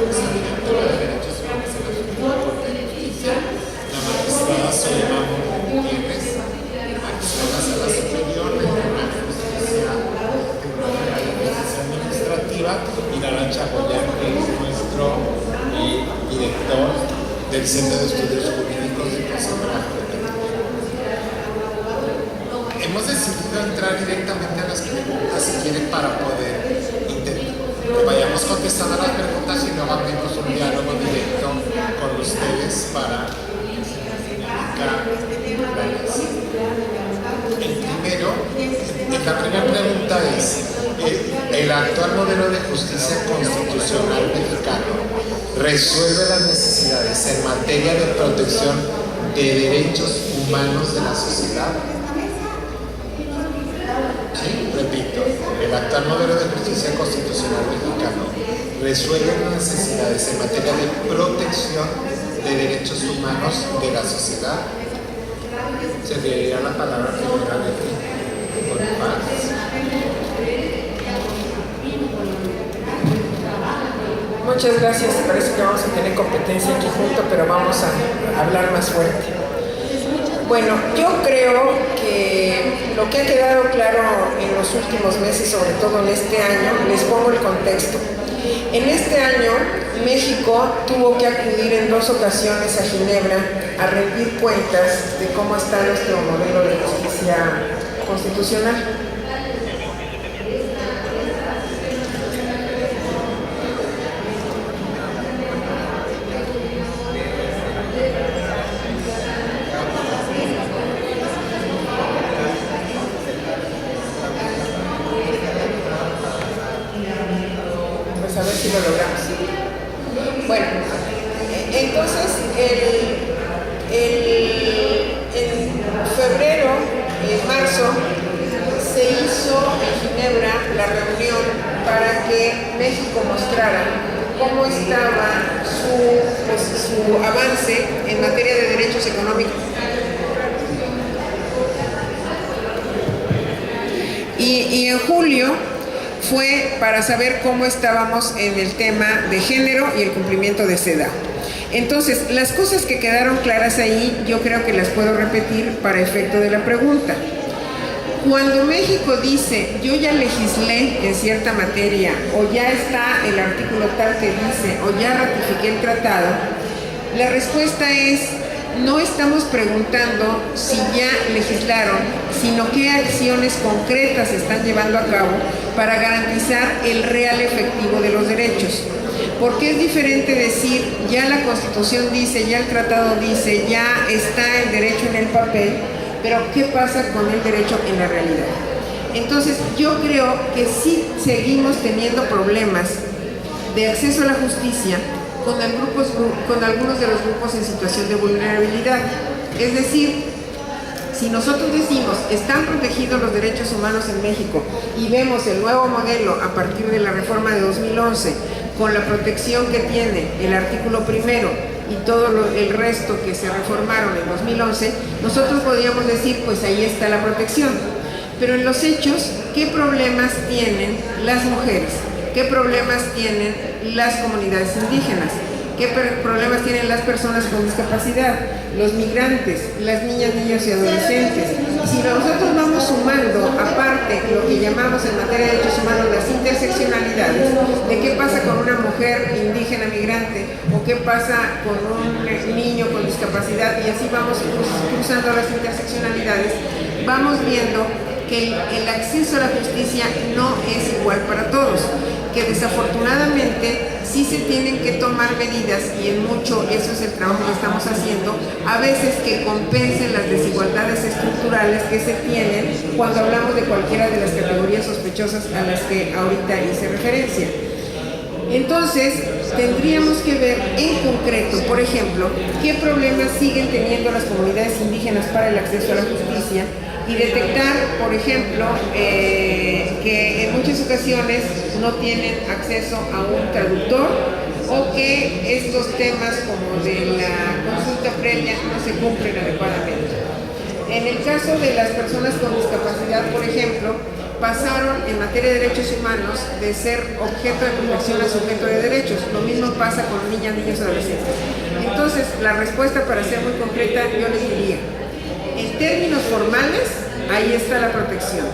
esa directora de Derechos Humanos de la Suprema Corte de Justicia, la magistrada Soledad Gutiérrez, magistrada Sala Superior del Tribunal de Justicia, Tribunal Federal de Justicia Administrativa, y Arancha Goyer, que es nuestro director del Centro de Estudios Jurídicos del Consejo de la Judicatura. Hemos decidido entrar directamente a las preguntas, si quieren, para poder que vayamos contestando las preguntas y luego abrimos un diálogo directo con ustedes para indicar la ley. La primera pregunta es: ¿el actual modelo de justicia constitucional mexicano resuelve las necesidades en materia de protección de derechos humanos de la sociedad? Sí, repito, el actual modelo de justicia constitucional mexicano resuelve las necesidades en materia de protección de derechos humanos de la sociedad. Se diría la palabra primeramente por paz. Muchas gracias. Parece que vamos a tener competencia aquí junto, pero vamos a hablar más fuerte. Bueno, yo creo que lo que ha quedado claro en los últimos meses, sobre todo en este año, les pongo el contexto. En este año, México tuvo que acudir en 2 ocasiones a Ginebra a rendir cuentas de cómo está nuestro modelo de justicia constitucional. Pues a ver si lo logramos. Bueno, entonces en febrero, en marzo, se hizo en Ginebra la reunión para que México mostrara cómo estaba su avance en materia de derechos económicos. Y en julio fue para saber cómo estábamos en el tema de género y el cumplimiento de CEDAW. Entonces, las cosas que quedaron claras ahí, yo creo que las puedo repetir para efecto de la pregunta. Cuando México dice, yo ya legislé en cierta materia, o ya está el artículo tal que dice, o ya ratifiqué el tratado, la respuesta es: no estamos preguntando si ya legislaron, sino qué acciones concretas se están llevando a cabo para garantizar el real efectivo de los derechos. Porque es diferente decir, ya la Constitución dice, ya el tratado dice, ya está el derecho en el papel, pero ¿qué pasa con el derecho en la realidad? Entonces, yo creo que sí seguimos teniendo problemas de acceso a la justicia con algunos de los grupos en situación de vulnerabilidad. Es decir, si nosotros decimos, están protegidos los derechos humanos en México, y vemos el nuevo modelo a partir de la reforma de 2011, con la protección que tiene el artículo primero y todo el resto que se reformaron en 2011, nosotros podríamos decir, pues ahí está la protección. Pero en los hechos, ¿qué problemas tienen las mujeres? ¿Qué problemas tienen las comunidades indígenas? ¿Qué problemas tienen las personas con discapacidad? Los migrantes, las niñas, niños y adolescentes. Y si nosotros vamos sumando, aparte, lo que llamamos en materia de derechos humanos las interseccionalidades, de qué pasa con una mujer indígena migrante, o qué pasa con un niño con discapacidad, y así vamos cruzando las interseccionalidades, vamos viendo que el acceso a la justicia no es igual para todos, que desafortunadamente sí se tienen que tomar medidas, y en mucho eso es el trabajo que estamos haciendo, a veces que compensen las desigualdades estructurales que se tienen cuando hablamos de cualquiera de las categorías sospechosas a las que ahorita hice referencia. Entonces, tendríamos que ver en concreto, por ejemplo, qué problemas siguen teniendo las comunidades indígenas para el acceso a la justicia, y detectar, por ejemplo, que en muchas ocasiones no tienen acceso a un traductor, o que estos temas como de la consulta previa no se cumplen adecuadamente. En el caso de las personas con discapacidad, por ejemplo, pasaron en materia de derechos humanos de ser objeto de protección a sujeto de derechos. Lo mismo pasa con niñas, niños, adolescentes. Entonces, la respuesta, para ser muy concreta, yo les diría, en términos formales, ahí está la protección.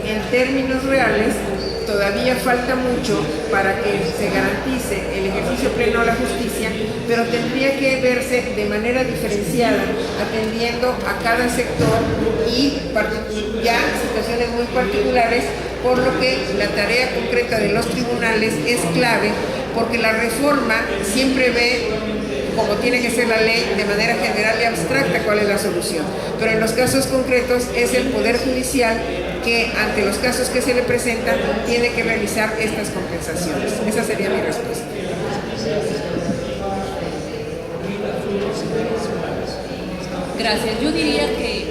En términos reales, todavía falta mucho para que se garantice el ejercicio pleno de la justicia, pero tendría que verse de manera diferenciada, atendiendo a cada sector y ya situaciones muy particulares, por lo que la tarea concreta de los tribunales es clave, porque la reforma siempre ve, como tiene que ser la ley, de manera general y abstracta cuál es la solución. Pero en los casos concretos es el Poder Judicial que, ante los casos que se le presentan, tiene que realizar estas compensaciones. Esa sería mi respuesta. Gracias. Yo diría que,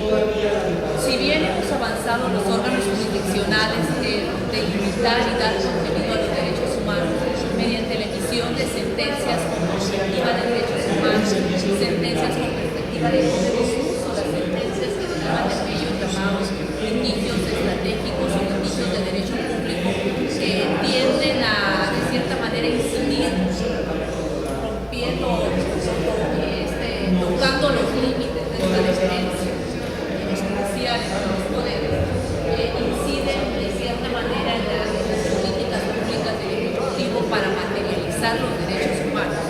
si bien hemos avanzado los órganos jurisdiccionales de limitar y dar contenido a los derechos humanos mediante la emisión de sentencias con perspectiva de derechos humanos, sentencias con perspectiva de uso, las sentencias que derivan de aquellos llamados litigios estratégicos o litigios de derecho público, que tienden a, de cierta manera, incidir, rompiendo, tocando los límites de esta diferencia judicial entre los poderes, inciden de cierta manera en las políticas públicas del Ejecutivo para materializar los derechos humanos.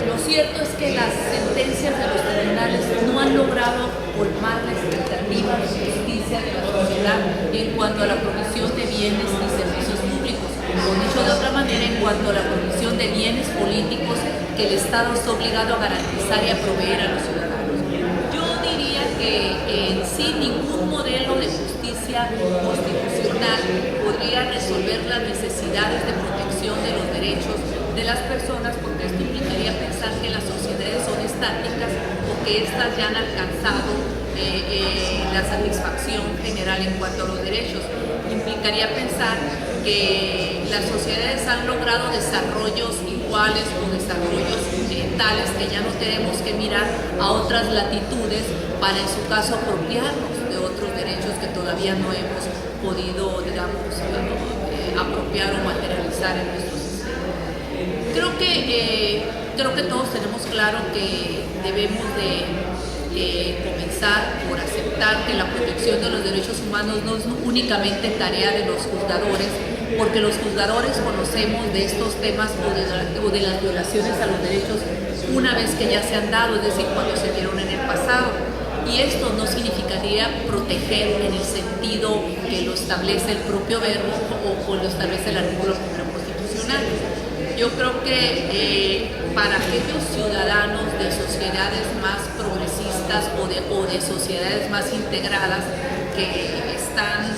Lo cierto es que las sentencias de los tribunales no han logrado colmar la expectativa de justicia de la sociedad en cuanto a la provisión de bienes y servicios públicos, o dicho de otra manera, en cuanto a la provisión de bienes políticos que el Estado está obligado a garantizar y a proveer a los ciudadanos. Yo diría que en sí ningún modelo de justicia constitucional podría resolver las necesidades de protección de los derechos de las personas, porque esto implicaría pensar que las sociedades son estáticas o que éstas ya han alcanzado la satisfacción general en cuanto a los derechos. Implicaría pensar que las sociedades han logrado desarrollos iguales o desarrollos tales que ya no tenemos que mirar a otras latitudes para, en su caso, apropiarnos de otros derechos que todavía no hemos podido, digamos, apropiar o materializar en nuestro sistema. Creo que todos tenemos claro que debemos de comenzar por aceptar que la protección de los derechos humanos no es únicamente tarea de los juzgadores, porque los juzgadores conocemos de estos temas o de las violaciones a los derechos una vez que ya se han dado, es decir, cuando se dieron en el pasado. Y esto no significaría proteger en el sentido que lo establece el propio verbo o lo establece el artículo 1 constitucional. Yo creo que para aquellos ciudadanos de sociedades más progresistas o de sociedades más integradas que están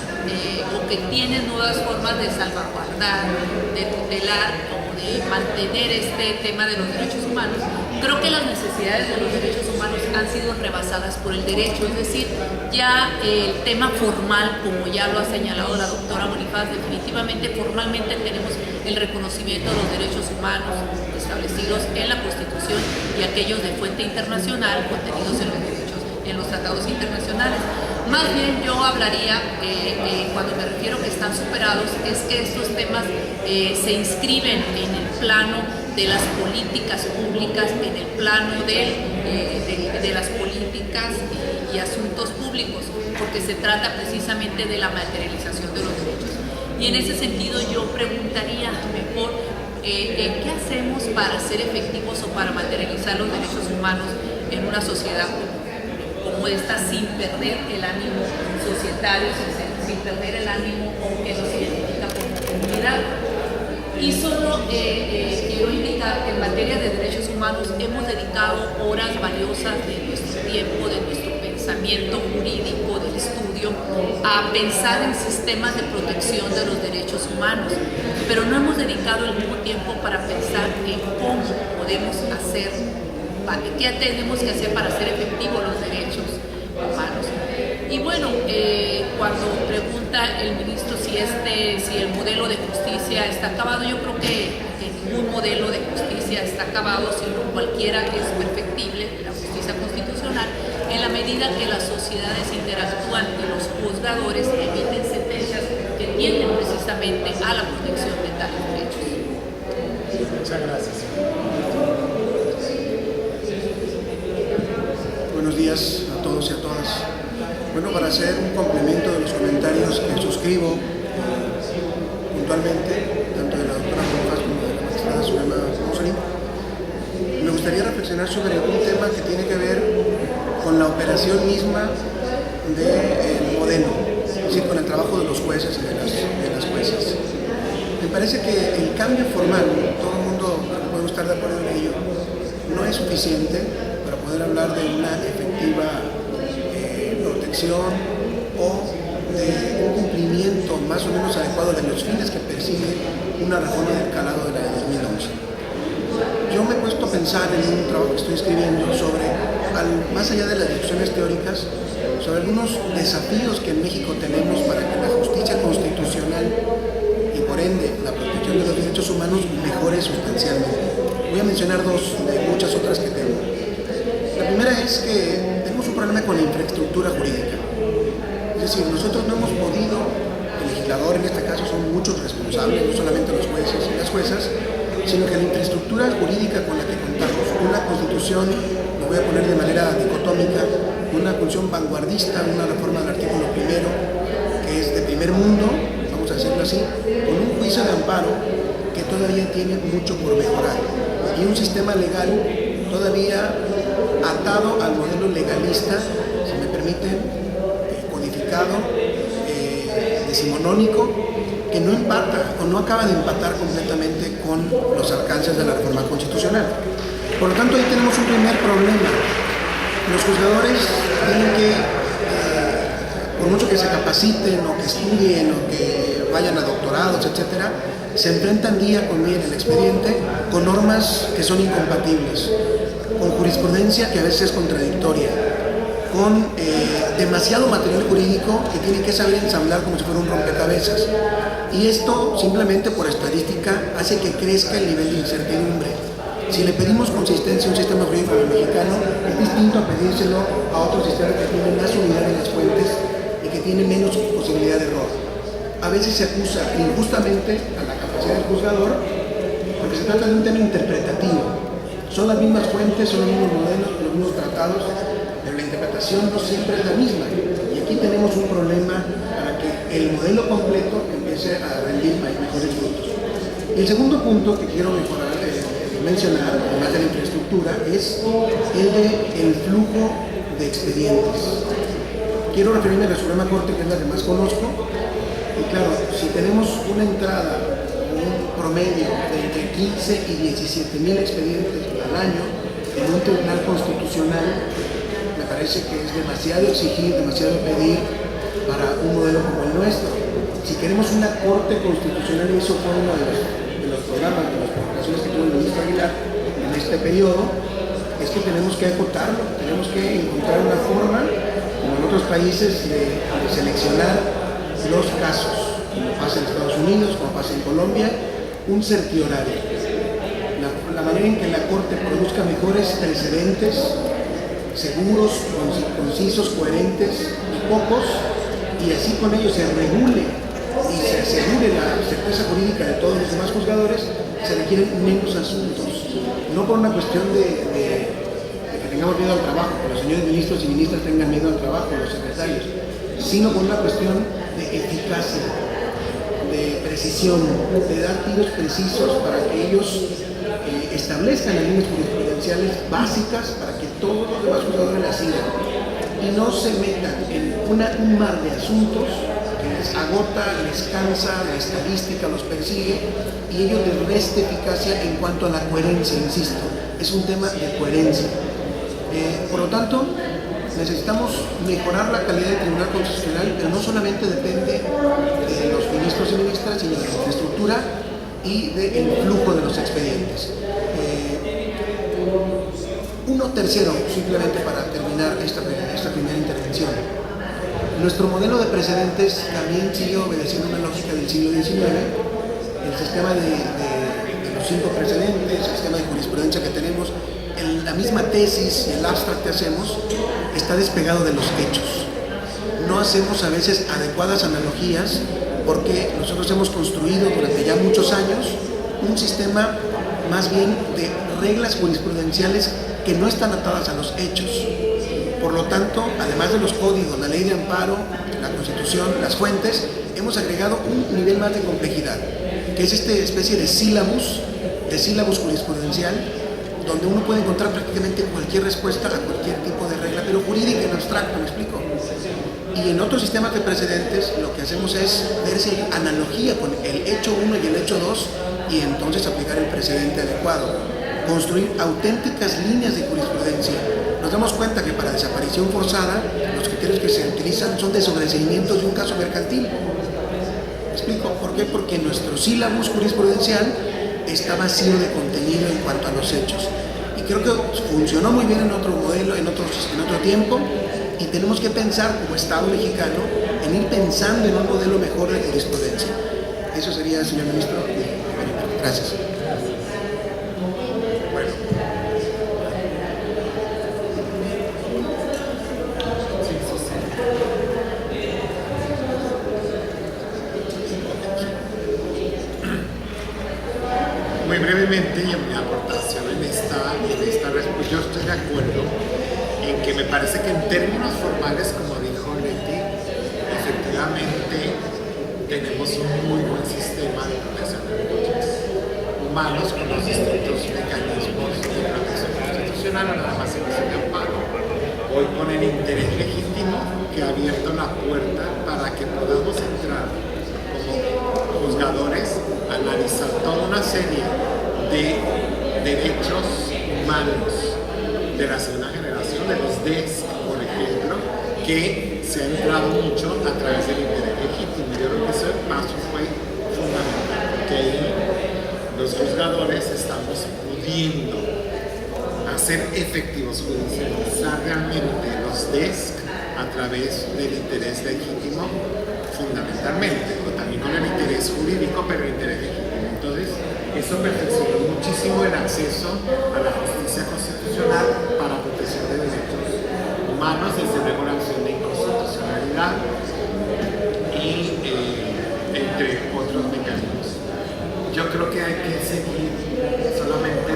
o que tienen nuevas formas de salvaguardar, de tutelar o de mantener este tema de los derechos humanos, creo que las necesidades de los derechos humanos han sido rebasadas por el derecho, es decir, ya el tema formal, como ya lo ha señalado la doctora Bonifaz, definitivamente formalmente tenemos el reconocimiento de los derechos humanos establecidos en la Constitución y aquellos de fuente internacional contenidos en los tratados internacionales. Más bien yo hablaría, cuando me refiero que están superados, es que estos temas se inscriben en el plano de las políticas públicas, en el plano de las políticas y asuntos públicos, porque se trata precisamente de la materialización de los derechos. Y en ese sentido yo preguntaría mejor, ¿qué hacemos para ser efectivos o para materializar los derechos humanos en una sociedad como esta, sin perder el ánimo societario, sin perder el ánimo que nos identifica como comunidad? Y solo quiero indicar que en materia de derechos humanos hemos dedicado horas valiosas de nuestro tiempo, de nuestro pensamiento jurídico, del estudio, a pensar en sistemas de protección de los derechos humanos, pero no hemos dedicado el mismo tiempo para pensar en cómo podemos hacer, qué tenemos que hacer para hacer efectivos los derechos humanos. Y bueno, cuando pregunta el ministro si el modelo de justicia está acabado, yo creo que ningún modelo de justicia está acabado, sino cualquiera es perfectible, la justicia constitucional, en la medida que las sociedades interactúan y los juzgadores emiten sentencias que tienden precisamente a la protección de tales derechos. Muchas gracias. Buenos días a todos y a todas. Bueno, para hacer un complemento de los comentarios que suscribo puntualmente, tanto de la doctora Rojas como de la magistrada Zulema Mosley, me gustaría reflexionar sobre un tema que tiene que ver con la operación misma del modelo, es decir, con el trabajo de los jueces y de las jueces. Me parece que el cambio formal, todo el mundo puede estar de acuerdo en ello, no es suficiente para poder hablar de una efectiva protección o de un cumplimiento más o menos adecuado de los fines que persigue una reforma del calado de la de 2011. Yo me he puesto a pensar en un trabajo que estoy escribiendo sobre, más allá de las discusiones teóricas, sobre algunos desafíos que en México tenemos para que la justicia constitucional y por ende la protección de los derechos humanos mejore sustancialmente. Voy a mencionar dos de muchas otras que tengo. La primera es que tenemos un problema con la infraestructura jurídica. Es decir, nosotros no hemos podido, el legislador en este caso son muchos responsables, no solamente los jueces y las juezas, sino que la infraestructura jurídica con la que contamos, una constitución, lo voy a poner de manera dicotómica, una constitución vanguardista, una reforma del artículo primero, que es de primer mundo, vamos a decirlo así, con un juicio de amparo que todavía tiene mucho por mejorar, y un sistema legal todavía atado al modelo legalista, si me permiten, codificado, decimonónico, que no empata o no acaba de empatar completamente con los alcances de la reforma constitucional. Por lo tanto, ahí tenemos un primer problema. Los juzgadores tienen que, por mucho que se capaciten o que estudien o que vayan a doctorados, etcétera, se enfrentan día con día en el expediente con normas que son incompatibles, con jurisprudencia que a veces es contradictoria, con demasiado material jurídico que tiene que saber ensamblar como si fuera un rompecabezas. Y esto, simplemente por estadística, hace que crezca el nivel de incertidumbre. Si le pedimos consistencia a un sistema jurídico mexicano, es distinto a pedírselo a otro sistema que tiene más unidad en las fuentes y que tiene menos posibilidad de error. A veces se acusa injustamente a la capacidad del juzgador porque se trata de un tema interpretativo. Son las mismas fuentes, son los mismos modelos, los mismos tratados, pero la interpretación no siempre es la misma. Y aquí tenemos un problema para que el modelo completo empiece a rendir mejores frutos. Y el segundo punto que quiero mencionar, además de la infraestructura, es el del flujo de expedientes. Quiero referirme a la Suprema Corte, que es la que más conozco. Y claro, si tenemos una entrada, un promedio de entre 15 y 17 mil expedientes al año en un tribunal constitucional, me parece que es demasiado exigir, demasiado pedir para un modelo como el nuestro. Si queremos una Corte Constitucional, y eso fue uno de los programas, de las publicaciones que tuvo el ministro Aguilar en este periodo, es que tenemos que acotarlo, tenemos que encontrar una forma, como en otros países, de seleccionar los casos, como pasa en Estados Unidos, como pasa en Colombia, un certiorario. La manera en que la Corte produzca mejores precedentes, seguros, concisos, coherentes y pocos, y así con ello se regule y se asegure la certeza jurídica de todos los demás juzgadores, se requieren menos asuntos. No por una cuestión de que tengamos miedo al trabajo, que los señores ministros y ministras tengan miedo al trabajo, los secretarios, sino por una cuestión de eficacia, de precisión, de dar tiros precisos para que ellos establezcan las líneas jurisprudenciales básicas para que todos los demás juzgadores las sigan y no se metan en un mar de asuntos que les agota, les cansa, la estadística los persigue y ello les resta eficacia en cuanto a la coherencia, insisto, es un tema de coherencia. Por lo tanto, necesitamos mejorar la calidad del Tribunal Constitucional, pero no solamente depende de los ministros y ministras, sino de la infraestructura y del flujo de los expedientes. Tercero, simplemente para terminar esta primera intervención. Nuestro modelo de precedentes también sigue obedeciendo una lógica del siglo XIX. El sistema de los 5 precedentes, el sistema de jurisprudencia que tenemos, la misma tesis y el abstract que hacemos está despegado de los hechos. No hacemos a veces adecuadas analogías porque nosotros hemos construido durante ya muchos años un sistema más bien de reglas jurisprudenciales que no están atadas a los hechos. Por lo tanto, además de los códigos, la ley de amparo, la Constitución, las fuentes, hemos agregado un nivel más de complejidad, que es esta especie de sílabus jurisprudencial, donde uno puede encontrar prácticamente cualquier respuesta a cualquier tipo de regla, pero jurídica en abstracto, ¿me explico? Y en otros sistemas de precedentes lo que hacemos es ver si hay analogía con el hecho 1 y el hecho 2 y entonces aplicar el precedente adecuado, construir auténticas líneas de jurisprudencia. Nos damos cuenta que para desaparición forzada los criterios que se utilizan son de sobreseimientos de un caso mercantil. ¿Me explico? ¿Por qué? Porque nuestro sílabus jurisprudencial está vacío de contenido en cuanto a los hechos. Y creo que funcionó muy bien en otro modelo, en otro tiempo, y tenemos que pensar como Estado mexicano en ir pensando en un modelo mejor de jurisprudencia. Eso sería, señor ministro. Gracias. Muy brevemente, y en mi aportación en esta respuesta, yo estoy de acuerdo en que me parece que en términos formales, como dijo Leti, efectivamente tenemos un muy buen sistema de protección de derechos humanos con los distintos mecanismos de protección constitucional, nada más en ese amparo. Hoy con el interés legítimo que ha abierto la puerta para que podamos entrar como juzgadores, analizar toda una serie de derechos humanos de la segunda generación, de los DESC, por ejemplo, que se ha entrado mucho a través del interés legítimo. Yo creo que ese paso fue fundamental, porque ahí los juzgadores estamos pudiendo hacer efectivos, judicializar realmente los DESC a través del interés legítimo, fundamentalmente, o también con el interés jurídico, pero el interés legítimo. Entonces, eso perfeccionó muchísimo el acceso a la justicia constitucional para protección de derechos humanos, desde luego la acción de inconstitucionalidad y entre otros mecanismos. Yo creo que hay que seguir solamente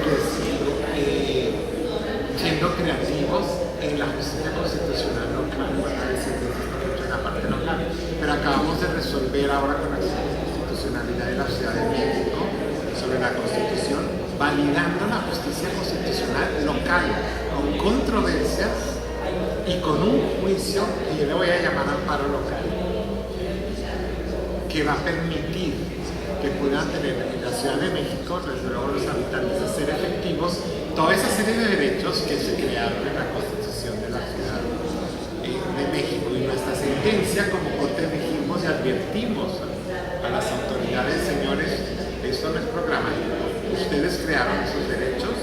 siendo creativos en la justicia constitucional local, en la parte local, pero acabamos de resolver ahora con la acción de constitucionalidad de la Ciudad de México sobre la Constitución, validando la justicia constitucional local, con controversias y con un juicio que yo le voy a llamar amparo local, que va a permitir que puedan tener en la Ciudad de México, desde luego los habitantes, hacer efectivos toda esa serie de derechos que se crearon en la Constitución de la Ciudad de México. Y nuestra sentencia, como Corte, dijimos y advertimos a las autoridades: señores, esto no es programa, ustedes crearon esos derechos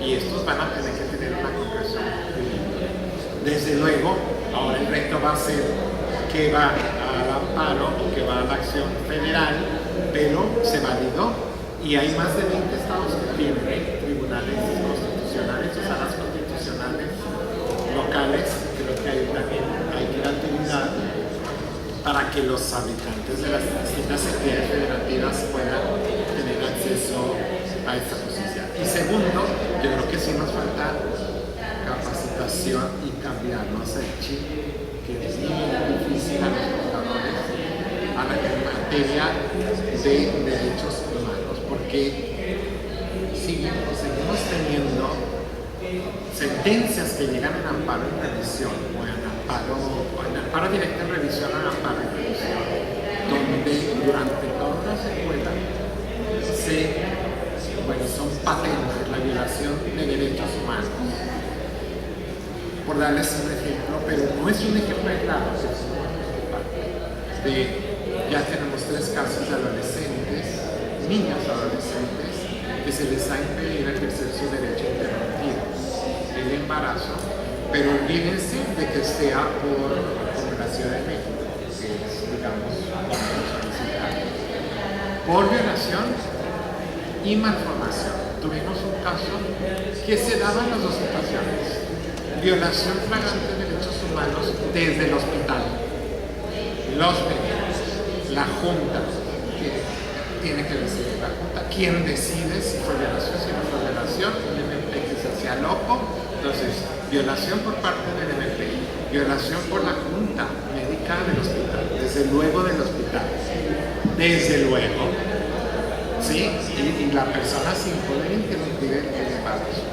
y estos van a tener que tener una concreción jurídica. Desde luego, ahora el reto va a ser que va al amparo, que va a la acción federal, pero se validó y hay más de 20 estados que tienen tribunales constitucionales o salas constitucionales locales. Creo que hay también hay creatividad para que los habitantes de las distintas entidades federativas puedan tener acceso a esta justicia. Y segundo, yo creo que sí nos falta capacitación y cambiarnos el chip, que es muy difícil a los juzgadores en materia de derechos humanos, porque seguimos teniendo sentencias que llegan en amparo en revisión o en amparo directo en revisión o en amparo en revisión, donde durante toda una secuela son patentes la violación de derechos humanos. Por darles un ejemplo, pero no es un ejemplo aislado, ya tenemos 3 casos de adolescentes, niñas adolescentes, que se les ha impedido ejercer su derecho interrumpido, el embarazo, pero olvídense de que sea por la Ciudad de México, que es, digamos, por violación y malformación. tuvimos un caso que se daba en las dos situaciones. Violación flagrante de derechos humanos desde el hospital. Los médicos, la Junta, que tiene que decidir la Junta, quién decide si fue violación, si no fue violación, el MPI se hacía loco. Entonces, violación por parte del MPI, violación por la Junta Médica del hospital, desde luego del hospital, desde luego, ¿sí? Y la persona sin poder interrumpir el embarazo.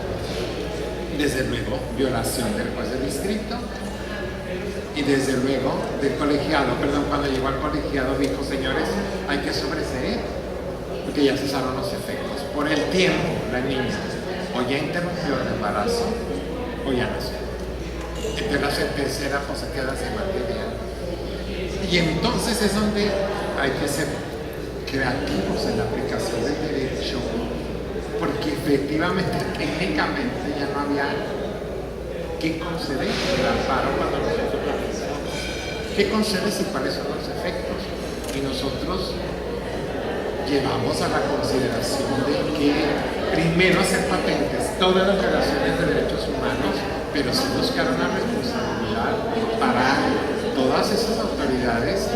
Desde luego, violación del juez de distrito y desde luego del colegiado. Perdón, cuando llegó al colegiado dijo, señores, hay que sobreseer, porque ya cesaron los efectos. Por el tiempo, la niña o ya interrumpió el embarazo o ya nació. Entonces la sentencia era, pues se queda sin materia. Y entonces es donde hay que ser creativos en la aplicación del derecho, porque efectivamente, técnicamente ya no había que conceder el amparo cuando nosotros lo realizamos. ¿Qué concedes y cuáles son los efectos? Y nosotros llevamos a la consideración de que primero hacer patentes todas las relaciones de derechos humanos, pero sí buscar una responsabilidad para todas esas autoridades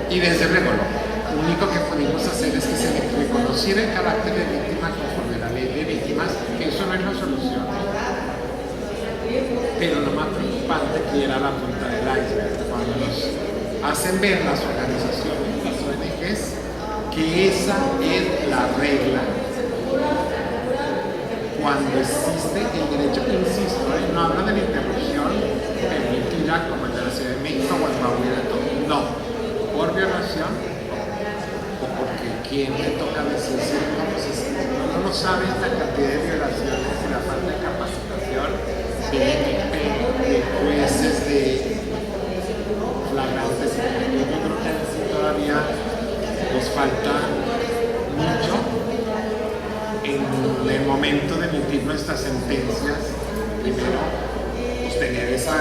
y desde luego lo único que pudimos hacer es que se le reconociera el carácter de víctima conforme a la ley de víctimas, que eso no es la solución. Pero lo más preocupante que era la punta del iceberg, cuando nos hacen ver las organizaciones, las ONGs, que esa es la regla cuando existe el derecho, que insisto, no habla de la interrupción permitida como el de la Ciudad de México o el Coahuila, no, por violación o porque quien le toca decir, no, pues no sabe la cantidad de violaciones y la falta de capacitación de jueces, de flagrantes. Yo creo que así todavía nos falta mucho en el momento de emitir nuestras sentencias. Primero, pues tener esa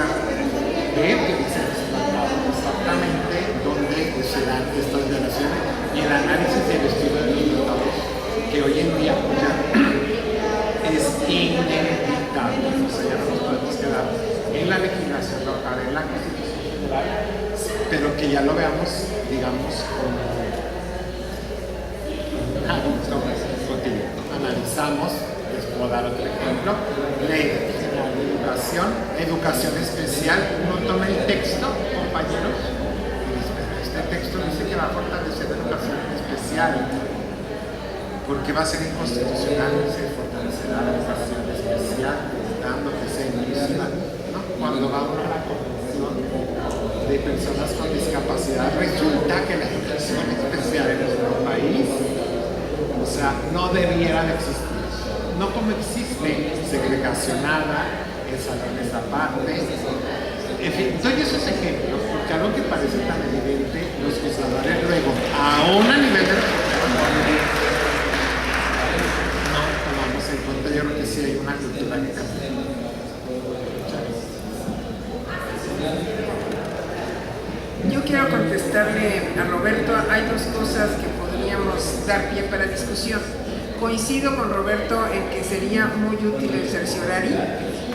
ver que dicen exactamente dónde se dan estas violaciones y el análisis del estudio de los resultados, que hoy en día pues, ya es inevitable. O sea, ya no nos podemos quedar en la legislación local, en la Constitución Federal, pero que ya lo veamos, digamos, como cotidiano. Analizamos, les puedo dar otro ejemplo, ley general de educación especial. No tomen el texto, compañeros, este texto dice que va a fortalecer la educación especial, porque va a ser inconstitucional, se fortalecerá la educación especial, dando que sea inclusiva, ¿no? Cuando va a la convención de personas con discapacidad, resulta que la educación especial en nuestro país, o sea, no debiera de existir, no como existe, segregacionada, en salones aparte. En fin, doy esos ejemplos porque algo que parece tan evidente, los juzgadores luego, aún a nivel de no tomamos en cuenta. Yo creo que sí hay una cultura que cambia. Yo quiero contestarle a Roberto. Hay dos cosas que podríamos dar pie para discusión. Coincido con Roberto en que sería muy útil el cerciorari,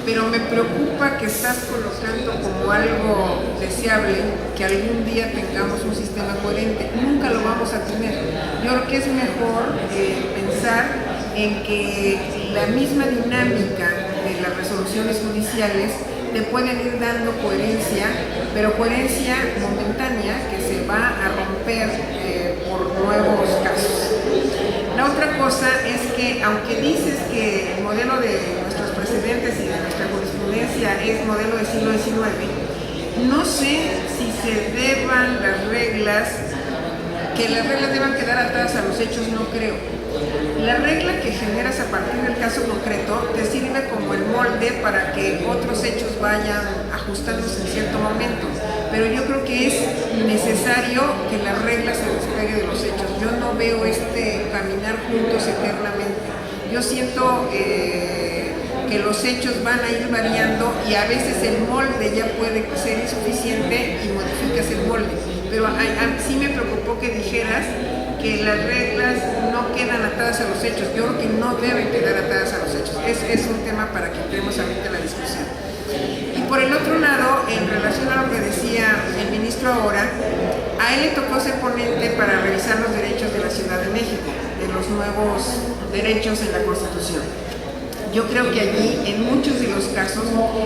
pero me preocupa que estás colocando como algo deseable que algún día tengamos un sistema coherente. Nunca lo vamos a tener. Yo creo que es mejor pensar en que la misma dinámica de las resoluciones judiciales te pueden ir dando coherencia, pero coherencia momentánea que se va a romper por nuevos casos. La otra cosa es que, aunque dices que el modelo de nuestros precedentes y de nuestra jurisprudencia es modelo del siglo XIX, no sé si se deban las reglas, que las reglas deban quedar atadas a los hechos, no creo. La regla que generas a partir del caso concreto te sirve como el molde para que otros hechos vayan ajustándose en cierto momento, pero yo creo que es necesario que la regla se despegue de los hechos. Yo no veo caminar juntos eternamente. Yo siento que los hechos van a ir variando y a veces el molde ya puede ser insuficiente y modificas el molde. Pero sí me preocupó que dijeras que las reglas no quedan atadas a los hechos. Yo creo que no deben quedar atadas a los hechos. Es un tema para que entremos ahorita en la discusión. Y por el otro lado, en relación a lo que decía el ministro ahora, a él le tocó ser ponente para revisar los derechos de la Ciudad de México, de los nuevos derechos en la Constitución. Yo creo que allí, en muchos de los casos,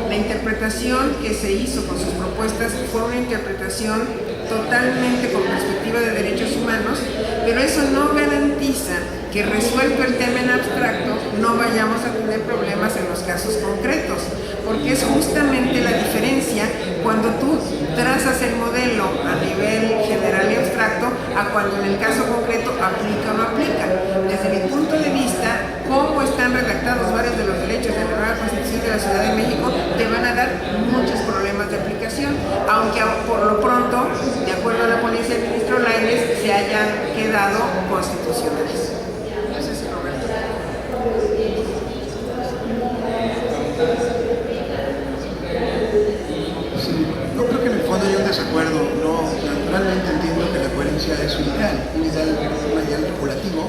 la interpretación que se hizo con sus propuestas fue una interpretación totalmente con perspectiva de derechos humanos, pero eso no garantiza que resuelto el tema en abstracto no vayamos a tener problemas en los casos concretos, porque es justamente la diferencia cuando tú trazas el modelo a nivel general y abstracto a cuando en el caso concreto aplica o no aplica. Desde mi punto de vista, cómo están redactados varios de los derechos de la nueva Constitución de la Ciudad de México te van a dar muchos problemas de aplicación, aunque por lo pronto, de acuerdo a la ponencia del ministro Lainez, se hayan quedado constitucionales. No sé si Roberto. Sí, no creo que en el fondo haya un desacuerdo. No, naturalmente entiendo que la coherencia es un ideal regulativo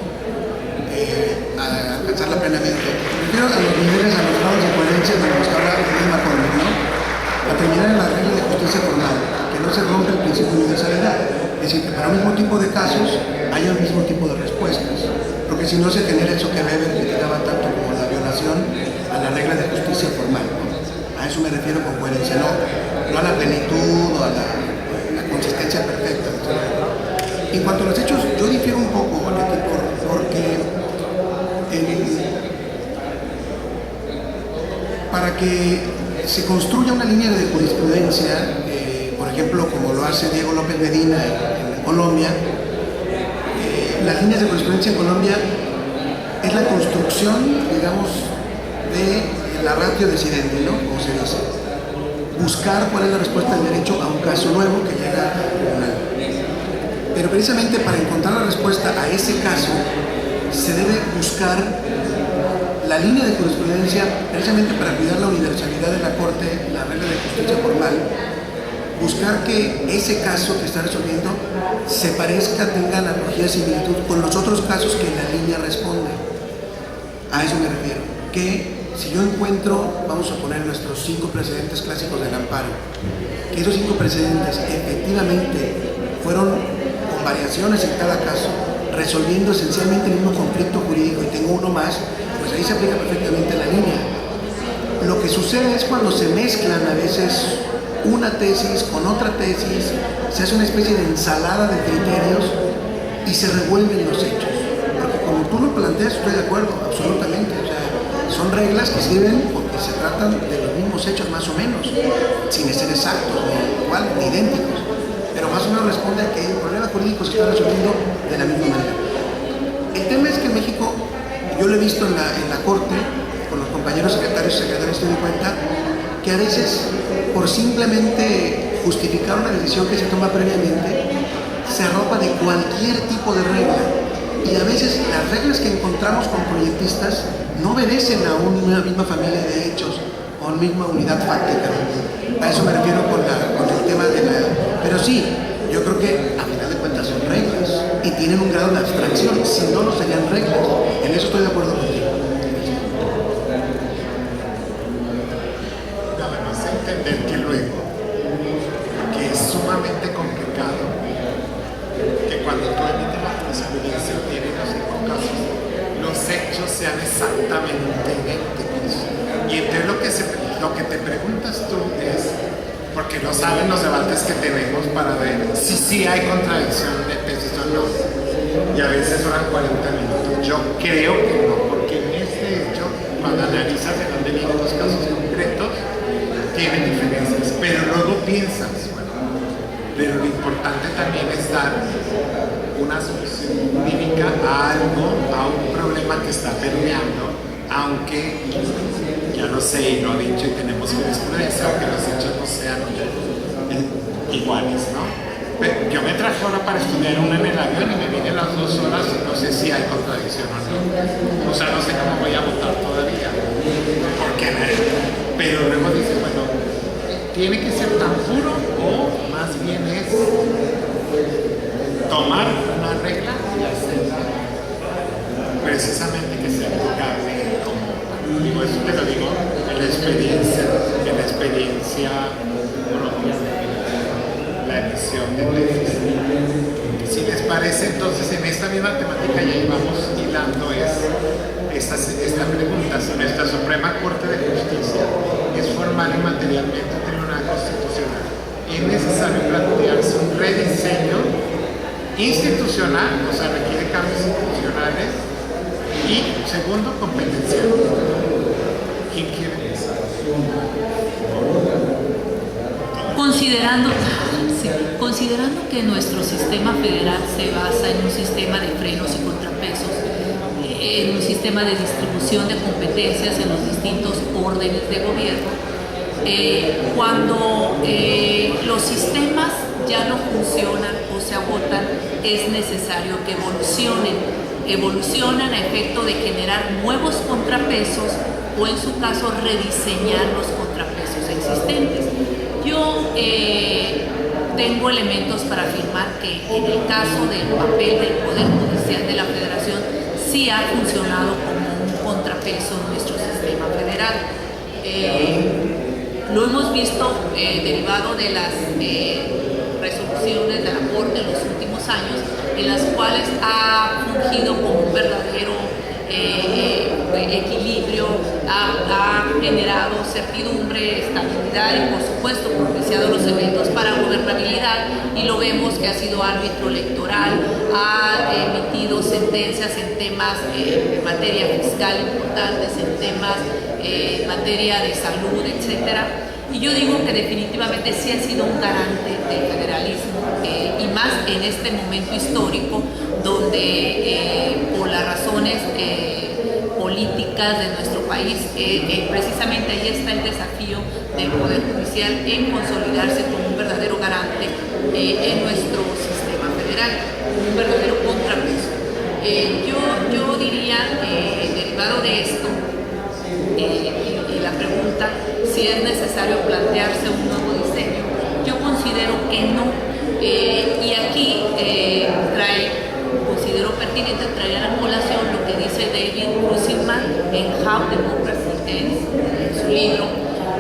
a alcanzarla plenamente. Prefiero a los niveles, a los grados de coherencia de los que habla el mismo acuerdo, ¿no? A terminar en la regla de justicia formal, que no se rompe el principio de universalidad. Es decir, que para un mismo tipo de casos haya un mismo tipo de respuestas. Porque si no se genera eso que Weber criticaba tanto como la violación a la regla de justicia formal, ¿no? A eso me refiero con coherencia, no a la plenitud o a la consistencia perfecta. En cuanto a los hechos, yo difiero un poco, porque para que se construya una línea de jurisprudencia, por ejemplo, como lo hace Diego López Medina en Colombia, las líneas de jurisprudencia en Colombia es la construcción, digamos, de la ratio decidente, ¿no? Como se dice. Buscar cuál es la respuesta del derecho a un caso nuevo que llega al tribunal. Pero precisamente para encontrar la respuesta a ese caso, se debe buscar la línea de jurisprudencia, precisamente para cuidar la universalidad de la Corte, la regla de justicia formal, buscar que ese caso que está resolviendo se parezca, tenga analogía, similitud con los otros casos que la línea responde. A eso me refiero. Que si yo encuentro, vamos a poner nuestros 5 precedentes clásicos del amparo, que esos 5 precedentes efectivamente fueron con variaciones en cada caso, resolviendo esencialmente el mismo conflicto jurídico y tengo uno más, pues ahí se aplica perfectamente la línea. Lo que sucede es cuando se mezclan a veces una tesis con otra tesis, se hace una especie de ensalada de criterios y se revuelven los hechos. Porque como tú lo planteas, estoy de acuerdo, absolutamente. O sea, son reglas que sirven porque se tratan de los mismos hechos más o menos, sin ser exactos, ni igual, ni idénticos. Pero más o menos responde a que el problema jurídico se está resolviendo de la misma manera. El tema es que en México, yo lo he visto en la Corte, con los compañeros secretarios y secretarias, estoy de cuenta que a veces, por simplemente justificar una decisión que se toma previamente, se arropa de cualquier tipo de regla. Y a veces las reglas que encontramos con proyectistas no obedecen a una misma familia de hechos o a una misma unidad fáctica. A eso me refiero con el tema de la... Pero sí, yo creo que a final de cuentas son reglas y tienen un grado de abstracción, si no, no serían reglas. En eso estoy de acuerdo contigo. Además de entender que luego, que es sumamente complicado, que cuando tú emites la jurisprudencia tiene los 5 casos, los hechos sean exactamente idénticos. Y entonces lo que te preguntas tú es, porque no saben los debates que tenemos para ver si sí hay contradicción de tesis o no. Y a veces duran 40 minutos. Yo creo que no, porque en este hecho, cuando analizas de dónde vienen los casos concretos, tienen diferencias. Pero luego piensas, bueno, pero lo importante también es dar una solución jurídica a algo, a un problema que está permeando, aunque ya lo sé y lo he dicho y tenemos jurisprudencia, aunque los hechos no sean iguales, ¿no? Pero yo me traje ahora para estudiar una en el avión y me vine las 2 horas y no sé si hay contradicción o no. O sea, no sé cómo voy a votar todavía. Porque pero luego dices, bueno, ¿tiene que ser tan puro o más bien es tomar una regla y experiencia propia de la emisión de leyes. Si les parece, entonces en esta misma temática ya íbamos hilando esta pregunta: si nuestra Suprema Corte de Justicia es formal y materialmente un tribunal constitucional, es necesario plantearse un rediseño institucional, o sea, requiere cambios institucionales, y segundo, competencial. ¿Quién quiere empezar? Considerando que nuestro sistema federal se basa en un sistema de frenos y contrapesos, en un sistema de distribución de competencias en los distintos órdenes de gobierno, cuando los sistemas ya no funcionan o se agotan, es necesario que evolucionen a efecto de generar nuevos contrapesos o, en su caso, rediseñar los contrapesos existentes. Yo tengo elementos para afirmar que en el caso del papel del Poder Judicial de la Federación sí ha funcionado como un contrapeso en nuestro sistema federal. Lo hemos visto derivado de las resoluciones de la Corte en los últimos años, en las cuales ha fungido como un verdadero equilibrio, ha generado certidumbre, estabilidad y, por supuesto, propiciado los eventos para gobernabilidad, y lo vemos que ha sido árbitro electoral, ha emitido sentencias en temas de materia fiscal importantes, en temas en materia de salud, etcétera. Y yo digo que definitivamente sí ha sido un garante del federalismo, y más en este momento histórico donde por las razones políticas de nuestro país, precisamente ahí está el desafío del Poder Judicial en consolidarse como un verdadero garante en nuestro sistema federal, un verdadero contrapeso. Yo diría, derivado de esto, y la pregunta si es necesario plantearse un nuevo diseño, yo considero que no, y aquí considero pertinente traer a la colación lo que dice David Runciman en How Democracy Ends, en su libro,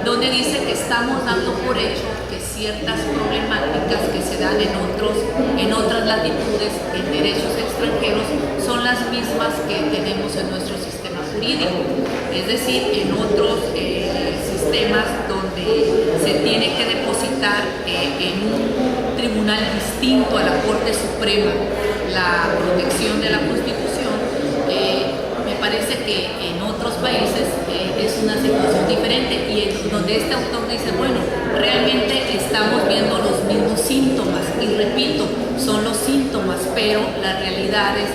donde dice que estamos dando por hecho que ciertas problemáticas que se dan en otras latitudes, en derechos extranjeros, son las mismas que tenemos en nuestro sistema jurídico, es decir, en otros sistemas donde se tiene que depositar en un tribunal distinto a la Corte Suprema la protección de la Constitución. Me parece que en otros países es una situación diferente, y donde este autor dice, bueno, realmente estamos viendo los mismos síntomas, y repito, son los síntomas, pero las realidades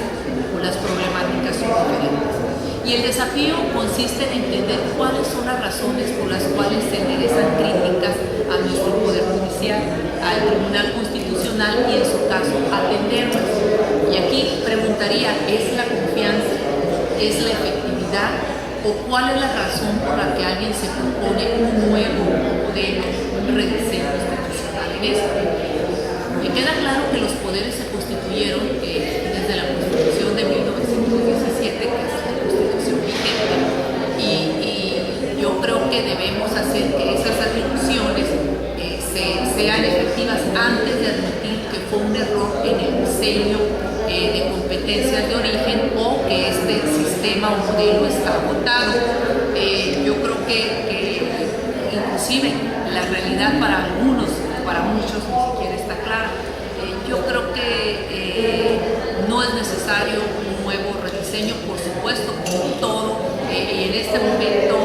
o las problemáticas son diferentes. Y el desafío consiste en entender cuáles son las razones por las cuales se enderezan críticas a nuestro Poder Judicial, al Tribunal Constitucional, y en su caso atenderlas. Y aquí preguntaría, ¿es la confianza? ¿Es la efectividad? ¿O cuál es la razón por la que alguien se propone un nuevo modelo, un rediseño institucional en esto? Me queda claro que los poderes se constituyeron desde la Constitución de 1917, que es la Constitución vigente, y yo creo que debemos hacer que esas atribuciones sean efectivas antes de admitir que fue un error en el diseño de competencias de origen, o que este sistema o modelo está agotado. Yo creo que inclusive la realidad para algunos, para muchos, ni siquiera está clara. Yo creo que no es necesario un nuevo rediseño, por supuesto, como todo, y en este momento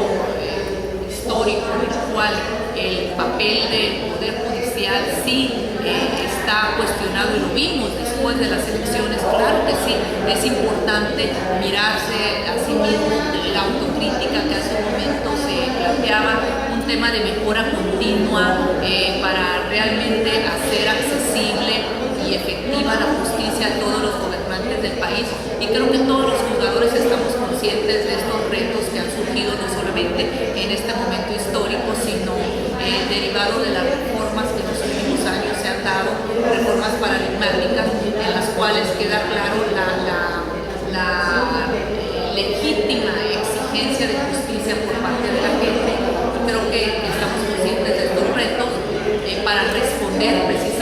histórico en el cual el papel del Poder Judicial sí está cuestionado, y lo vimos después de las elecciones. Claro que sí, es importante mirarse a sí mismo, la autocrítica que hace un momento se planteaba, un tema de mejora continua para realmente hacer accesible y efectiva la justicia a todos los gobernantes del país. Y creo que todos los juzgadores estamos conscientes de estos retos que han surgido no solamente en este momento histórico, sino derivado de las reformas que en los últimos años se han dado, reformas paradigmáticas en las cuales queda claro la legítima exigencia de justicia por parte de la gente. Creo que estamos conscientes de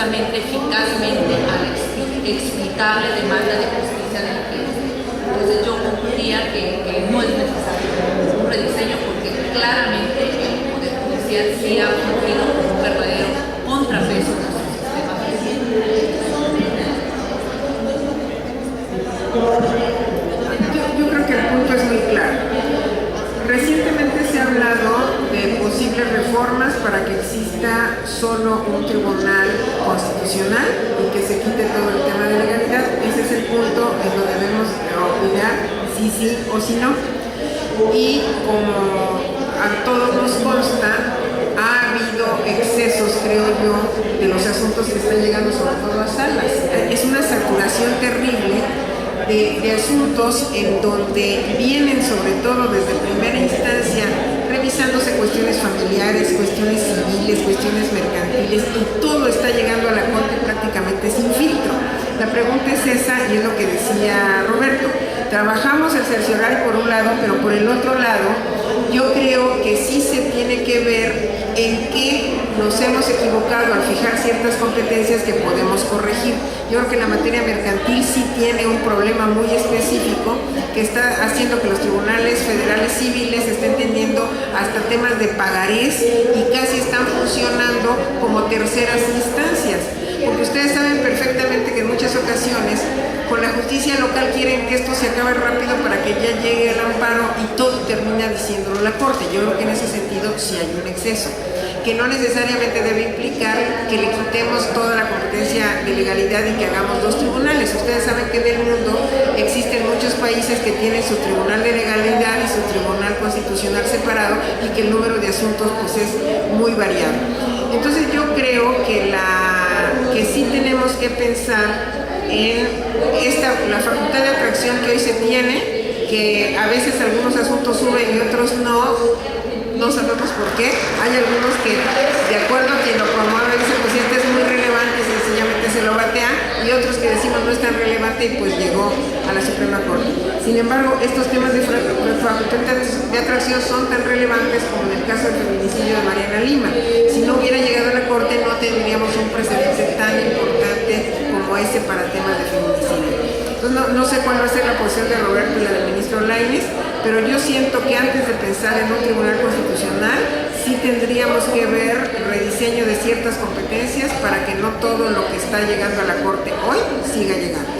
precisamente eficazmente a la explicable demanda de justicia de la gente. Entonces yo concluiría que no es necesario un rediseño porque claramente el Poder Judicial sí ha fungido como un verdadero contrapeso de su sistema jurídico. Yo creo que el punto es muy claro. Recientemente se ha hablado de posibles reformas para que exista solo un tribunal constitucional y que se quite todo el tema de legalidad. Ese es el punto en donde debemos opinar si sí o si no. Y como a todos nos consta, ha habido excesos, creo yo, de los asuntos que están llegando sobre todo a salas. Es una saturación terrible de asuntos en donde vienen sobre todo desde primera instancia revisándose cuestiones familiares, cuestiones civiles, cuestiones mercantiles y todo está llegando a la Corte prácticamente sin filtro. La pregunta es esa y es lo que decía Roberto. Trabajamos el cerciorario por un lado, pero por el otro lado yo creo que sí se tiene que ver en qué nos hemos equivocado al fijar ciertas competencias que podemos corregir. Yo creo que la materia mercantil sí tiene un problema muy específico que está haciendo que los tribunales federales civiles estén teniendo hasta temas de pagarés y casi están funcionando como terceras instancias. Porque ustedes saben perfectamente que en muchas ocasiones con la justicia local quieren que esto se acabe rápido para que ya llegue el amparo y todo termina diciéndolo la Corte. Yo creo que en ese sentido sí hay un exceso, que no necesariamente debe implicar que le quitemos toda la competencia de legalidad y que hagamos dos tribunales. Ustedes saben que en el mundo existen muchos países que tienen su tribunal de legalidad y su tribunal constitucional separado y que el número de asuntos pues es muy variado. Entonces yo creo que sí tenemos que pensar en la facultad de atracción que hoy se tiene, que a veces algunos asuntos suben y otros no sabemos por qué. Hay algunos que, de acuerdo a quien lo promueve, dicen, pues este es muy relevante, sencillamente se lo batean, y otros que decimos no es tan relevante y pues llegó a la Suprema Corte. Sin embargo, estos temas de facultad de atracción son tan relevantes como en el caso del feminicidio de Mariana Lima. Si no hubiera llegado a la Corte, no tendríamos un precedente tan importante como ese para temas de feminicidio. Entonces no sé cuál va a ser la posición de Roberto y la del ministro Lainez, pero yo siento que antes de pensar en un tribunal constitucional, sí tendríamos que ver rediseño de ciertas competencias para que no todo lo que está llegando a la Corte hoy siga llegando.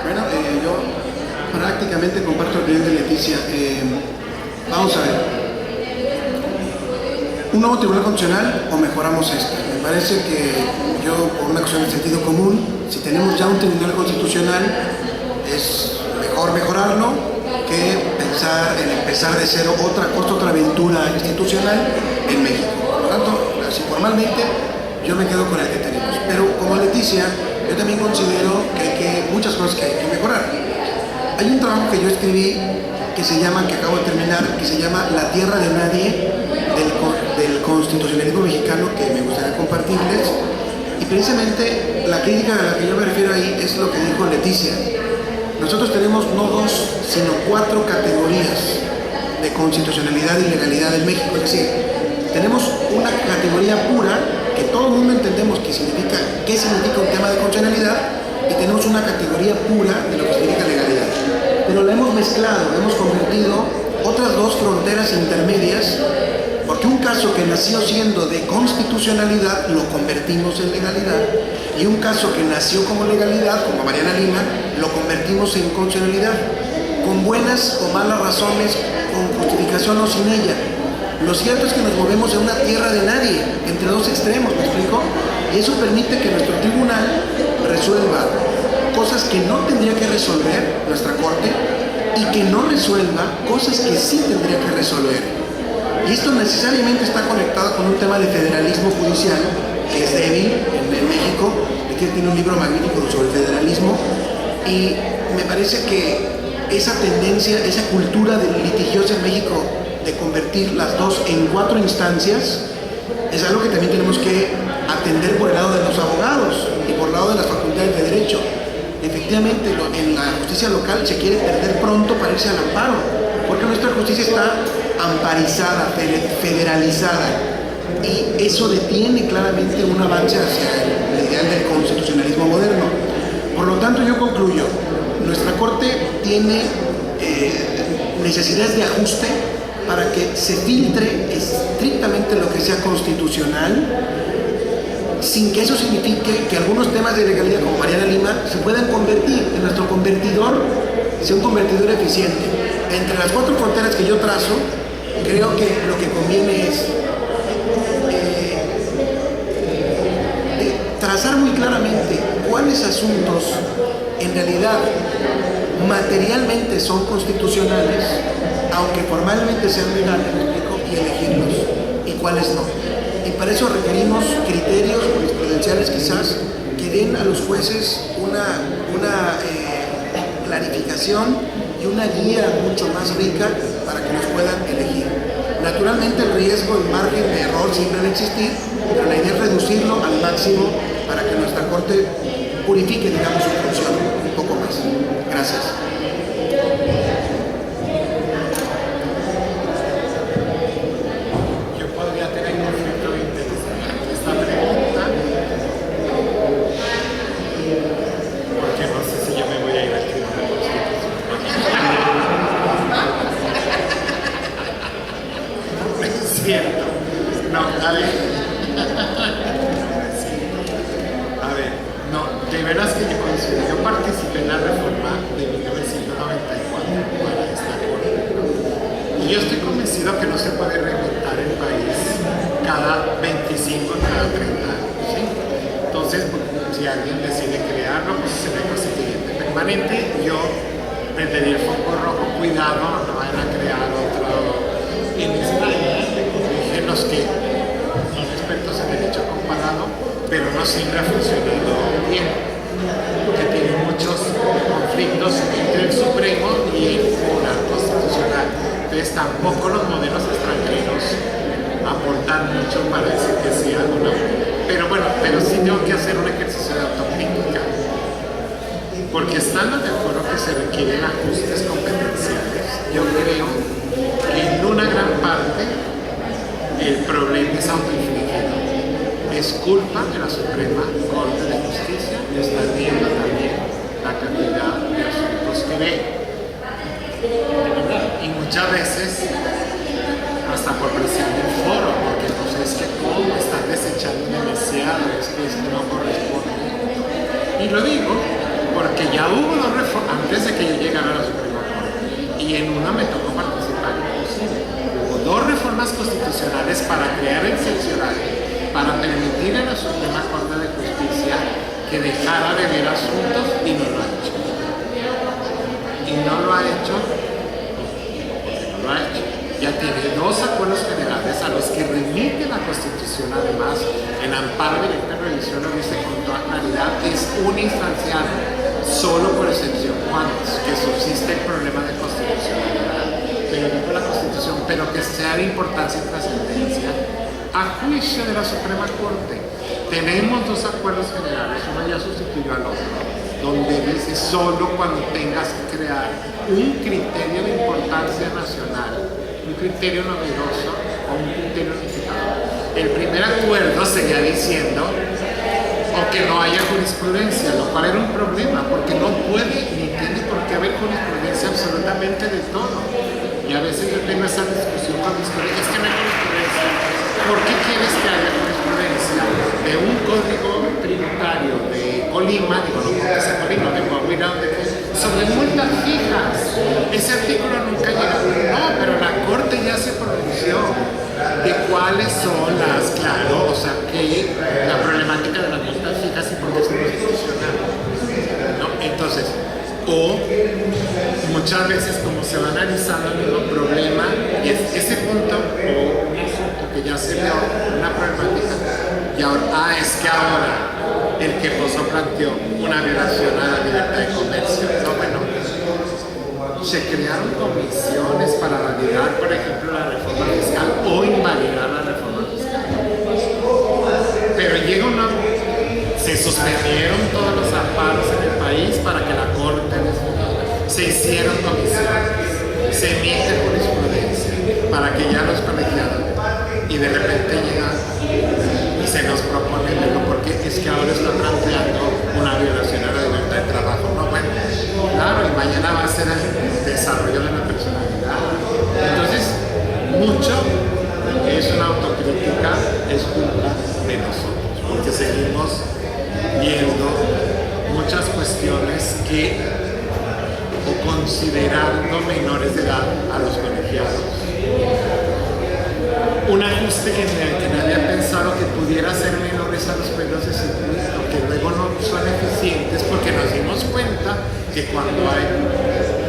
Bueno, yo prácticamente comparto el opinión de Leticia. Vamos a ver. ¿Un nuevo tribunal constitucional o mejoramos este? Me parece que yo, por una cuestión de sentido común, si tenemos ya un tribunal constitucional, es mejor mejorarlo que pensar en empezar de cero otra aventura institucional en México. Por lo tanto, así formalmente, yo me quedo con el que tenemos. Pero como Leticia, yo también considero que hay muchas cosas que hay que mejorar. Hay un trabajo que yo escribí que acabo de terminar, que se llama La Tierra de Nadie, del constitucionalismo mexicano, que me gustaría compartirles. Y precisamente la crítica a la que yo me refiero ahí es lo que dijo Leticia. Nosotros tenemos no 2, sino 4 categorías de constitucionalidad y legalidad en México. Es decir, tenemos una categoría pura, que todo el mundo entendemos qué significa un tema de constitucionalidad, y tenemos una categoría pura de lo que significa legalidad. Pero la hemos mezclado, hemos convertido otras 2 fronteras intermedias, porque un caso que nació siendo de constitucionalidad lo convertimos en legalidad, y un caso que nació como legalidad, como Mariana Lima, lo convertimos en constitucionalidad, con buenas o malas razones, con justificación o sin ella. Lo cierto es que nos movemos en una tierra de nadie, entre 2 extremos, ¿me explico? Y eso permite que nuestro tribunal resuelva cosas que no tendría que resolver nuestra Corte, y que no resuelva cosas que sí tendría que resolver. Y esto necesariamente está conectado con un tema de federalismo judicial, que es débil en México. Aquí tiene un libro magnífico sobre federalismo, y me parece que esa tendencia, esa cultura litigiosa en México de convertir las 2 en 4 instancias, es algo que también tenemos que atender por el lado de los abogados y por el lado de las facultades de derecho. Efectivamente, en la justicia local se quiere perder pronto para irse al amparo, porque nuestra justicia está amparizada, federalizada, y eso detiene claramente un avance hacia el ideal del constitucionalismo moderno. Por lo tanto, yo concluyo, nuestra Corte tiene necesidades de ajuste para que se filtre estrictamente lo que sea constitucional, sin que eso signifique que algunos temas de legalidad, como Mariana Lima, se puedan convertir en nuestro convertidor, sea un convertidor eficiente. Entre las 4 fronteras que yo trazo, creo que lo que conviene es trazar muy claramente cuáles asuntos en realidad materialmente son constitucionales, aunque formalmente sean legales, y elegirlos, y cuáles no. Y para eso requerimos criterios jurisprudenciales quizás que den a los jueces una clarificación y una guía mucho más rica para que los puedan elegir. Naturalmente el riesgo, el margen de error siempre va a existir, pero la idea es reducirlo al máximo para que nuestra Corte purifique, digamos, su función un poco más. Gracias. Yo podría tener conflicto de interés en esta pregunta, porque no sé si yo me voy a ir al Tribunal Constitucional. Es cierto. No, a ver. A ver, no, de veras que yo participé en la reforma de 1994 para esta Corte. Y yo estoy convencido que no se puede reinventar el país cada 25, cada 30 años, ¿sí? Entonces, si alguien decide crearlo, pues se ve constituyente permanente. Yo prendería el foco rojo, cuidado, no vayan a crear otro. En España, dije los que son expertos en derecho comparado, pero no siempre ha funcionado bien, porque tiene muchos conflictos entre el Supremo y el Tribunal Constitucional. Entonces tampoco los modelos extranjeros aportan mucho para decir que sí algo no. Pero bueno, pero sí tengo que hacer un ejercicio de autocrítica, porque estando de acuerdo que se requieren ajustes competenciales, yo creo que en una gran parte el problema es autoinfligido. Es culpa de la Suprema Corte de Justicia y está viendo también la cantidad de asuntos que ve. Y muchas veces hasta por presión del foro, porque no sé, es que cómo están desechando demasiado, es que no corresponde. Y lo digo porque ya hubo 2 reformas antes de que yo llegara a la Suprema Corte, y en una me tocó participar. Hubo 2 reformas constitucionales para crear excepcionales, para permitir a la Suprema Corte de Justicia que dejara de ver asuntos, y no lo ha hecho. Y no lo ha hecho porque no lo ha hecho. Ya tiene 2 acuerdos generales a los que remite la Constitución, además, en amparo directo de revisión, lo dice con toda claridad, es uninstancial, solo por excepción, cuando que subsiste el problema de constitucionalidad, pero no por la Constitución, pero que sea de importancia y trascendencia a juicio de la Suprema Corte. Tenemos 2 acuerdos generales, uno ya sustituyó al otro, donde dice solo cuando tengas que crear un criterio de importancia nacional, un criterio novedoso o un criterio unificador. El primer acuerdo seguía diciendo o que no haya jurisprudencia, lo cual era un problema, porque no puede ni tiene por qué haber jurisprudencia absolutamente de todo. Y a veces yo tengo esa discusión con mis colegas, es que no hay jurisprudencia. ¿Por qué quieres que haya jurisprudencia de un código tributario de Colima, digo, no porque sea Colima, de Coahuila, sobre multas fijas? Ese artículo nunca llegó. No, pero la Corte ya se pronunció de cuáles son las, claro, o sea, que la problemática de las multas fijas y por qué es inconstitucional, ¿no? Entonces, o muchas veces como se va analizando el mismo problema, y es ese punto o un asunto que ya se vio, una problemática, y ahora, es que ahora el que Pozo planteó una violación a la libertad de comercio. No, bueno, se crearon comisiones para validar, por ejemplo, la reforma fiscal o invalidar la reforma fiscal. Pero llega una... Se suspendieron todos los amparos en el país para que la Corte les... Se hicieron comisiones, se se emite jurisprudencia para que ya los colegiados y de repente llegan y se nos propone verlo porque es que ahora está planteando una violación a la libertad de trabajo. No, bueno, claro, y mañana va a ser el desarrollo de la personalidad. Entonces, mucho es una autocrítica, es culpa de nosotros, porque seguimos viendo muchas cuestiones que, o considerando menores de edad a los colegiados, un ajuste que nadie ha pensado que pudiera ser menores a los plenos de circuito, que luego no son eficientes porque nos dimos cuenta que cuando hay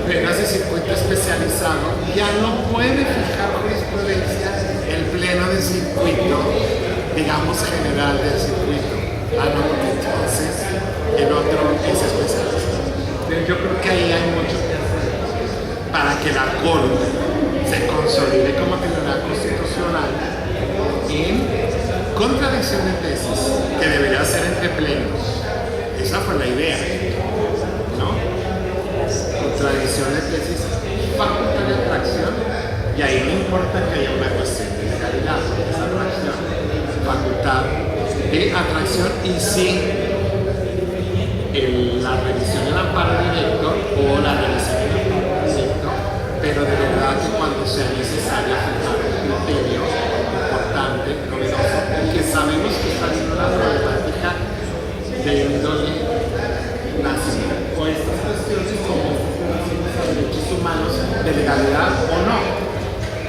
plenos de circuito especializado ya no puede fijar jurisprudencia el pleno de circuito, digamos general del circuito. Ah, no, porque entonces el otro es especializado. Pero yo creo que ahí hay mucho que hacer para que la Corte se consolide como Tribunal Constitucional en contradicción de tesis que debería ser entre plenos. Esa fue la idea, ¿no? Contradicción de tesis, facultad de atracción, y ahí no importa que haya una cuestión de legalidad, esa atracción, facultad de atracción y sí la revisión del amparo directo o la revisión del amparo directo, pero de verdad que cuando sea necesario fijar un criterio importante, novedoso, porque sabemos que está habiendo una problemática de índole nacional, o estas cuestiones como derechos humanos de legalidad o no.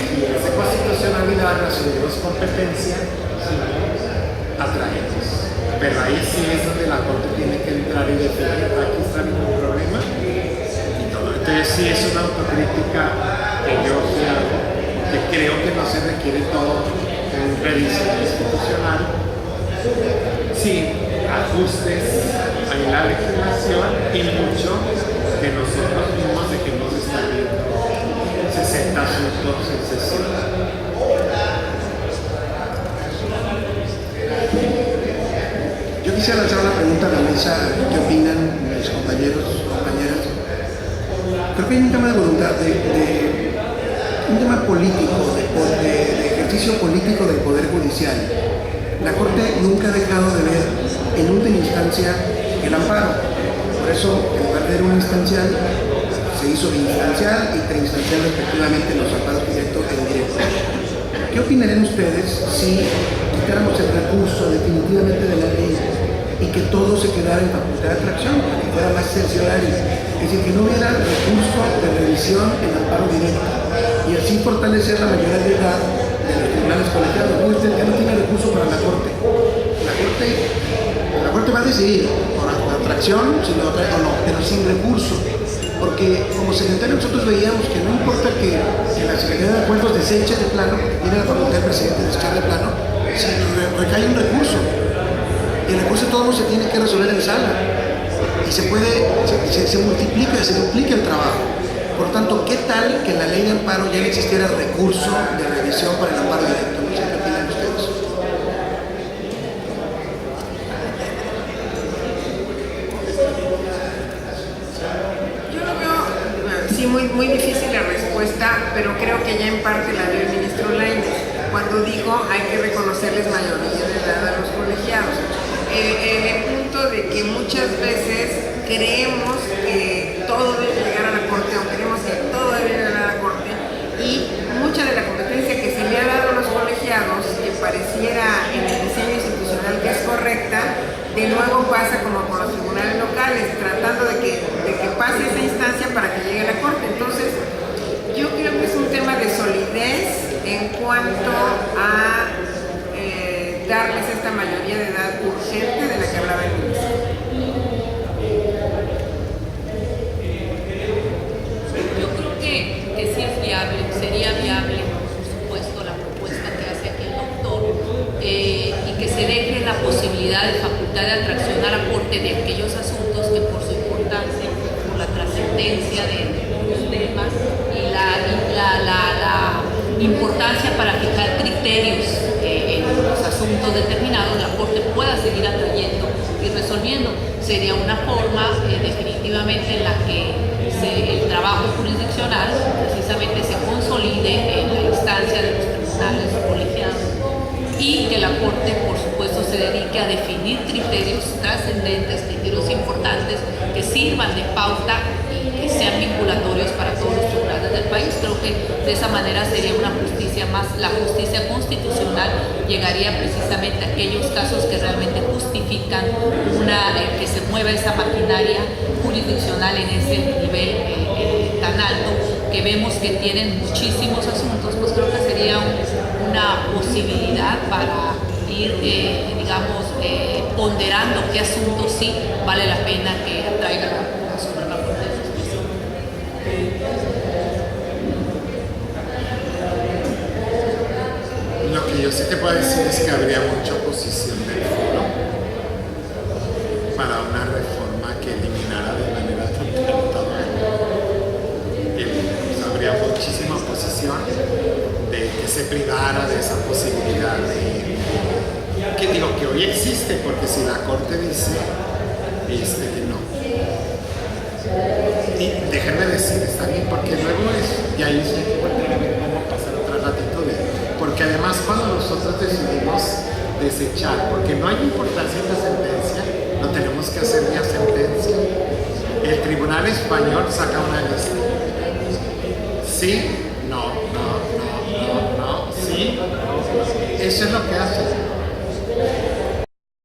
Y esa constitucionalidad la asumimos competencia, atraemos. Pero ahí sí es donde la Corte tiene que entrar y decir, aquí está ningún problema. Y todo. Entonces sí es una autocrítica que yo sí hago, que creo que no se requiere todo en revisión institucional. Sí, ajustes en la legislación y mucho que nosotros mismos dejemos de estar viendo 60 asuntos en sesión. Yo quisiera lanzar una pregunta a la mesa. ¿Qué opinan mis compañeros, compañeras? Creo que hay un tema de voluntad, un tema político, de ejercicio político del Poder Judicial. La Corte nunca ha dejado de ver en última instancia el amparo. Por eso, en lugar de ver una instancial, se hizo instancial y treinstancial respectivamente en los amparos directos e indirectos. ¿Qué opinarían ustedes si quitáramos el recurso definitivamente de la ley y que todo se quedara en facultad de atracción, para que fuera más cerciorario? Es decir, que no hubiera recurso de revisión en amparo directo y así fortalecer la mayoría de edad de los tribunales colegiados. Usted ya no tiene recurso para la Corte. La Corte va a decidir por atracción, si lo atrae o no, pero sin recurso. Porque como secretario nosotros veíamos que no importa que la Secretaría de Acuerdos deseche de plano, porque tiene la facultad del presidente de desechar de plano, si recae un recurso. Y el recurso todo se tiene que resolver en sala. Y se multiplica, se duplica el trabajo. Por tanto, ¿qué tal que en la ley de amparo ya no existiera recurso de revisión para el amparo directo? No sé qué opinan ustedes. Yo lo veo, sí, muy difícil la respuesta, pero creo que ya en parte la dio el ministro Lainez cuando dijo hay que reconocerles mayoría de edad a los colegiados. En el punto de que muchas veces creemos que todo debe llegar a la Corte o creemos que todo debe llegar a la Corte y mucha de la competencia que se le ha dado a los colegiados, que pareciera en el diseño institucional que es correcta, de nuevo pasa como con los tribunales locales, tratando de que pase esa instancia para que llegue a la Corte. Entonces, yo creo que es un tema de solidez en cuanto a darles esta mayoría de edad urgente de la que hablaba el ministro. Yo creo que sí es viable, sería viable, por supuesto, la propuesta que hace aquí el doctor, y que se deje la posibilidad de facultad de atracción a la Corte de aquellos asuntos que por su importancia, por la trascendencia de los temas y la importancia para fijar criterios en los asuntos determinados, la Corte pueda seguir atrayendo y resolviendo. Sería una forma definitivamente en la que el trabajo trabajo jurisdiccional precisamente se consolide en la instancia de los tribunales colegiados y que la Corte, por supuesto, se dedique a definir criterios trascendentes, criterios importantes que sirvan de pauta y que sean vinculatorios para todos los tribunales del país. Creo que de esa manera sería una justicia más, la justicia constitucional llegaría precisamente a aquellos casos que realmente justifican que se mueva esa maquinaria jurisdiccional en ese nivel tan alto, que vemos que tienen muchísimos asuntos. Pues creo que sería una posibilidad para ir, ponderando qué asuntos sí vale la pena que atraiga la Suprema Corte de Justicia. Lo que yo sí te puedo decir es que habría mucha oposición del foro para una reforma que eliminara de manera total todo habría muchísima oposición de que se privara de esa posibilidad que digo que hoy existe, porque si la Corte dice que no. Y déjenme decir, está bien, porque luego y ahí sí hay que volver a ver cómo pasar otro ratito porque además cuando nosotros decidimos desechar, porque no hay importancia en la sentencia, no tenemos que hacer vía sentencia. El Tribunal Español saca una lista. Sí, no, sí. Eso es lo que hace.